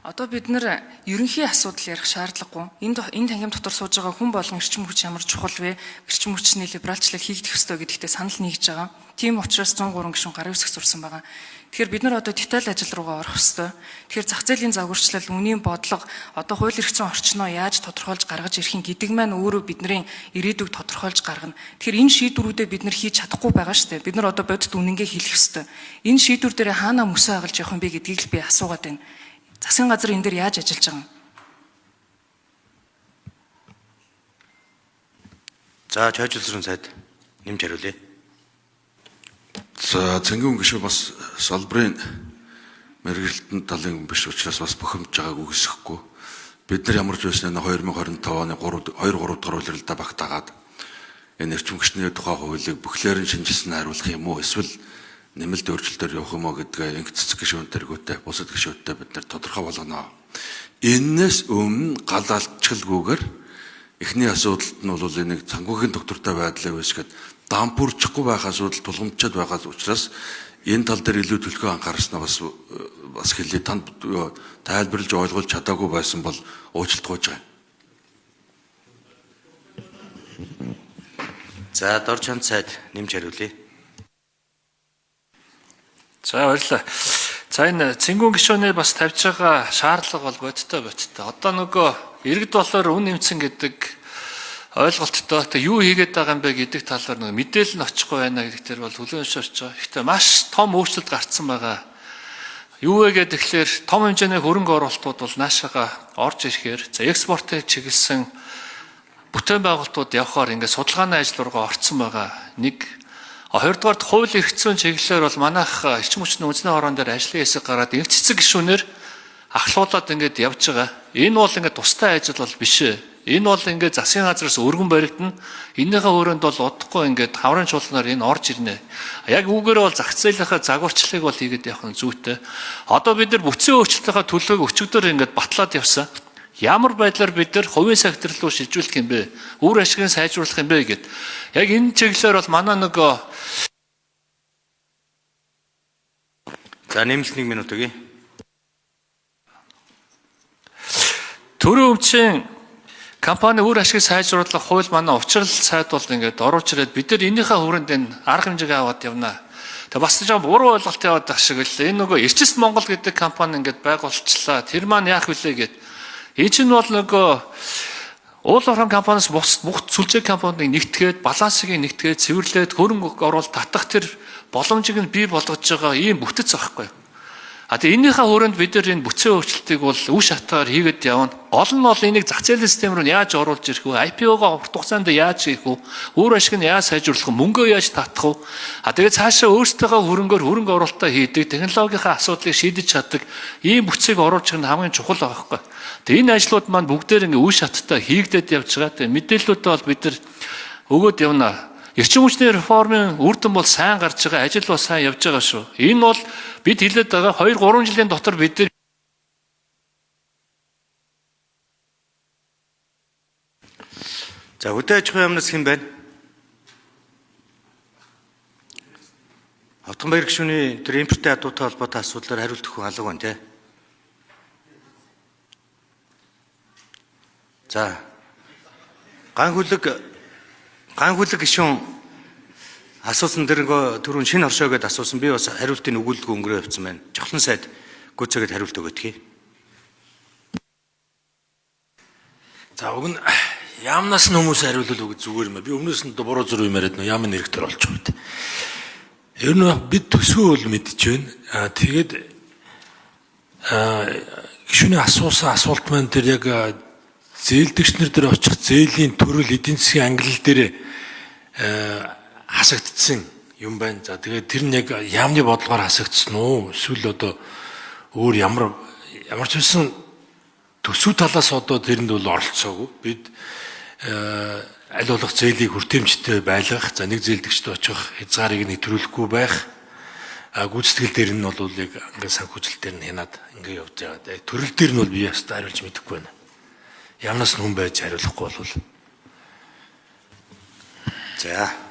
Одоо бид нэр ерөнхий асуудал ярих шаардлагагүй. Энэ танхим дотор сууж байгаа хүн болгон эрчим хүч ямар чухал вэ? Эрчим хүчний либералчлал хийгдэх ёстой гэдэгтээ санал нийгж байгаа. Тийм учраас 103 гишүүн гарын үсэг сурсан байгаа. Тэгэхээр бид нар одоо деталь ажил руугаа орох ёстой. Тэгэхээр зах зээлийн загварчлал, үнийн бодлого, одоо хууль эрх зүйн орчноо яаж тодорхойлж гаргаж ирэх юм гэдэг маань өөрөө бидний ирээдүйг тодорхойлж гаргана. Тэгэхээр энэ шийдвэрүүдээ бид нар хийж чадахгүй байгаа шүү дээ. Бид нар одоо бодит үнэнгээ хэлэх ёстой. Энэ шийдвэр дээр хаана мөсөө хагалж явах юм бэ гэдгийг л би асуугаад байна. Засгийн газар энэ дээр яаж ажиллаж байгаа юм? За, чойжлсон сайд нэмж хариулъя. За, цэнгийн гишүүн бас салбарын мэргэжилтэн талын биш учраас бас бухимдж байгааг үгүйсэхгүй. Бид нар ямар ч байснаа 2025 оны 2-3 дахь улиралдаа багтаагаад энэ эрчим хүчний тухай хуулийг бүхлээр нь шинжилсэн хариулах юм уу? Эсвэл нэмэлт өөрчлөлтөөр явах юм уу гэдгээ инх цэцэг гишүүн тэргүүтээ бусад гишүүнтэй бид нар тодорхой болгоно. Энээс өмнө гал алдчилгүйгээр эхний асуудалд нь бол энийг цанхүүгийн доктортой байдлаа үүсгээд дампуурчихгүй байх асуудал тулгамдчаад байгаа учраас энэ тал дээр илүү төлхөө анхаарснаа бас хэлээ. Танд тайлбарлаж ойлгуулж чадаагүй байсан бол уучлалт гуйж байгаа. За, Доржхан сайд нэмж хариулъя. За, баярлалаа. За, энэ цэнгүүн гишүүний бас тавьж байгаа шаардлага бол бодтой. Одоо нөгөө иргэд болохоор үн нэмсэн гэдэг ойлголттой. Тэ юу хийгээд байгаа юм бэ гэдэг талаар нэг мэдээлэл нь очихгүй байна гэдэг дээр бол хүлээн авч байгаа. Гэхдээ маш том өөрчлөлт гарцсан байгаа. Юу вэ гэхээр том хэмжээний хөрөнгө оруулалтууд бол наашаага орж ирэхээр за экспортыг чиглэсэн бүтээн байгуулалтууд явхаар ингээд судалгааны ажил руугаа орцсон байгаа. Нэг хоёрдугаар хууль эрх зүйн чиглэлээр бол манайх эрчим хүчний үндэсний хорон дээр ажлын хэсэг гараад инх цэцэг гишүүнээр ахлуулаад ингээд явж байгаа. Энэ бол ингээд тустай ажил бол биш ээ. Энэ бол ингээд засгийн газраас өргөн баригдана. Энийхээ өрөөнд бол удахгүй ингээд хаврын чуулганаар энэ орж ирнэ. Яг үүгээр бол зах зээлийнхаа загварчлалыг бол хийгээд явах нь зүйтэй. Одоо бид нар бүтцийн өөрчлөлтийнхаа төлөвийг өчигдөр ингээд батлаад явсан. Ямар байдлаар бид нар хувийн сектор руу шилжүүлэх юм бэ? Үр ашгийг сайжруулах юм бэ гэд. Яг энэ чиглэлээр бол манай нөгөө За, нэмэлт 1 минут өгье. төрийн өмчийн компани үр ашгийг сайжруулах хууль манай учрал сайд бол ингээд оруулж ирээд бид нар энийхээ хүрээнд энэ арга хэмжээг аваад явна. Тэгээ бас жоо буруу ойлголт яваад байх шиг л энэ нөгөө Эрчис Монгол гэдэг компани ингээд байгуулчлаа. Тэр маань яах вүлээ гэд. Энэ чинь бол нөгөө уул уурхайн компаниас бүх сүлжээ компанийг нэгтгээд балансыг нэгтгээд цэвэрлээд хөрөнгө оруулалт татах тэр боломжийг нь бий болгож байгаа ийм бүтэц байхгүй. Тэгээ энийхээ хүрээнд бид нар энэ бүтцийн өөрчлөлтийг бол үе шатаар хийгээд явна. Гол нь бол энийг зах зээлийн систем рүү яаж оруулж ирэх вэ? IPO-гоо урт хугацаанд яаж хийх вэ? Үр ашиг нь яаж сайжруулах вэ? Мөнгөө яаж татах вэ? Тэгээд цаашаа өөрсдийнхөө хөрөнгө оруулалтаа хийдэг, технологийн асуудлыг шийдэж чаддаг ийм бүтцийг оруулж ирэх нь хамгийн чухал байгаа байхгүй. Тэгээ энэ ажлууд маань бүгдээр ингээ үе шаттай хийгдээд явж байгаа. Тэгээ мэдээллүүдээ бол бид нар өгөөд явна. Эрчим хүчний реформын үр дүн бол сайн гарч байгаа, ажил бол сайн явж байгаа шүү. Энэ бол бид хэлээд байгаа 2-3 жилийн дотор бид нар За, хөдөө аж ахуйн яамнаас хэн байна? Автомобиль гишүүний тэр импортын адуутай холбоотой асуудлаар хариулт өгөх алга байна тий. За, ган хүлэг гишүүн асуусан тэр түрүүн шинэ оршоо гэдээ асуусан. Би бас хариултыг өгүүлэлгүй өнгөрөө явцсан байна. Жохлон сайд гүцээгээд хариулт өгөөдгий. За, уг нь яамнаас нь хүмүүс хариулал өгөх зүгээр юм аа. Би өмнөөс нь буруу зүрх юм яриад нөө яамны нэрхтэр болж байгаа гэдэг. Ер нь бид төсөө бол мэдж байна. Тэгээд гишүүний асуусан асуулт маань тэр яг зээлдэгчнэр дээр очих зээлийн төрөл эдийн засгийн ангилал дээр хасагдсан юм байна. За, тэгээд тэр нь яг яамны бодлогоор хасагдсан уу? Эсвэл одоо өөр ямар ч байсан төсөв талаас одоо тэрэнд бол оролцоогүй. Бид аль болох зээлийг хүртээмжтэй байлгах, за нэг зээлдэгчд очих хязгаарыг нэвтрүүлэхгүй байх. Гүйцэтгэл дээр нь бол яг ингээд санхүүжилт дээр нь хянаад ингээд явж байгаа. Төрөл дээр нь бол би ястаа хариулж мэдэхгүй байна. Ямнаас нь хүн байж хариулахгүй болвол. За.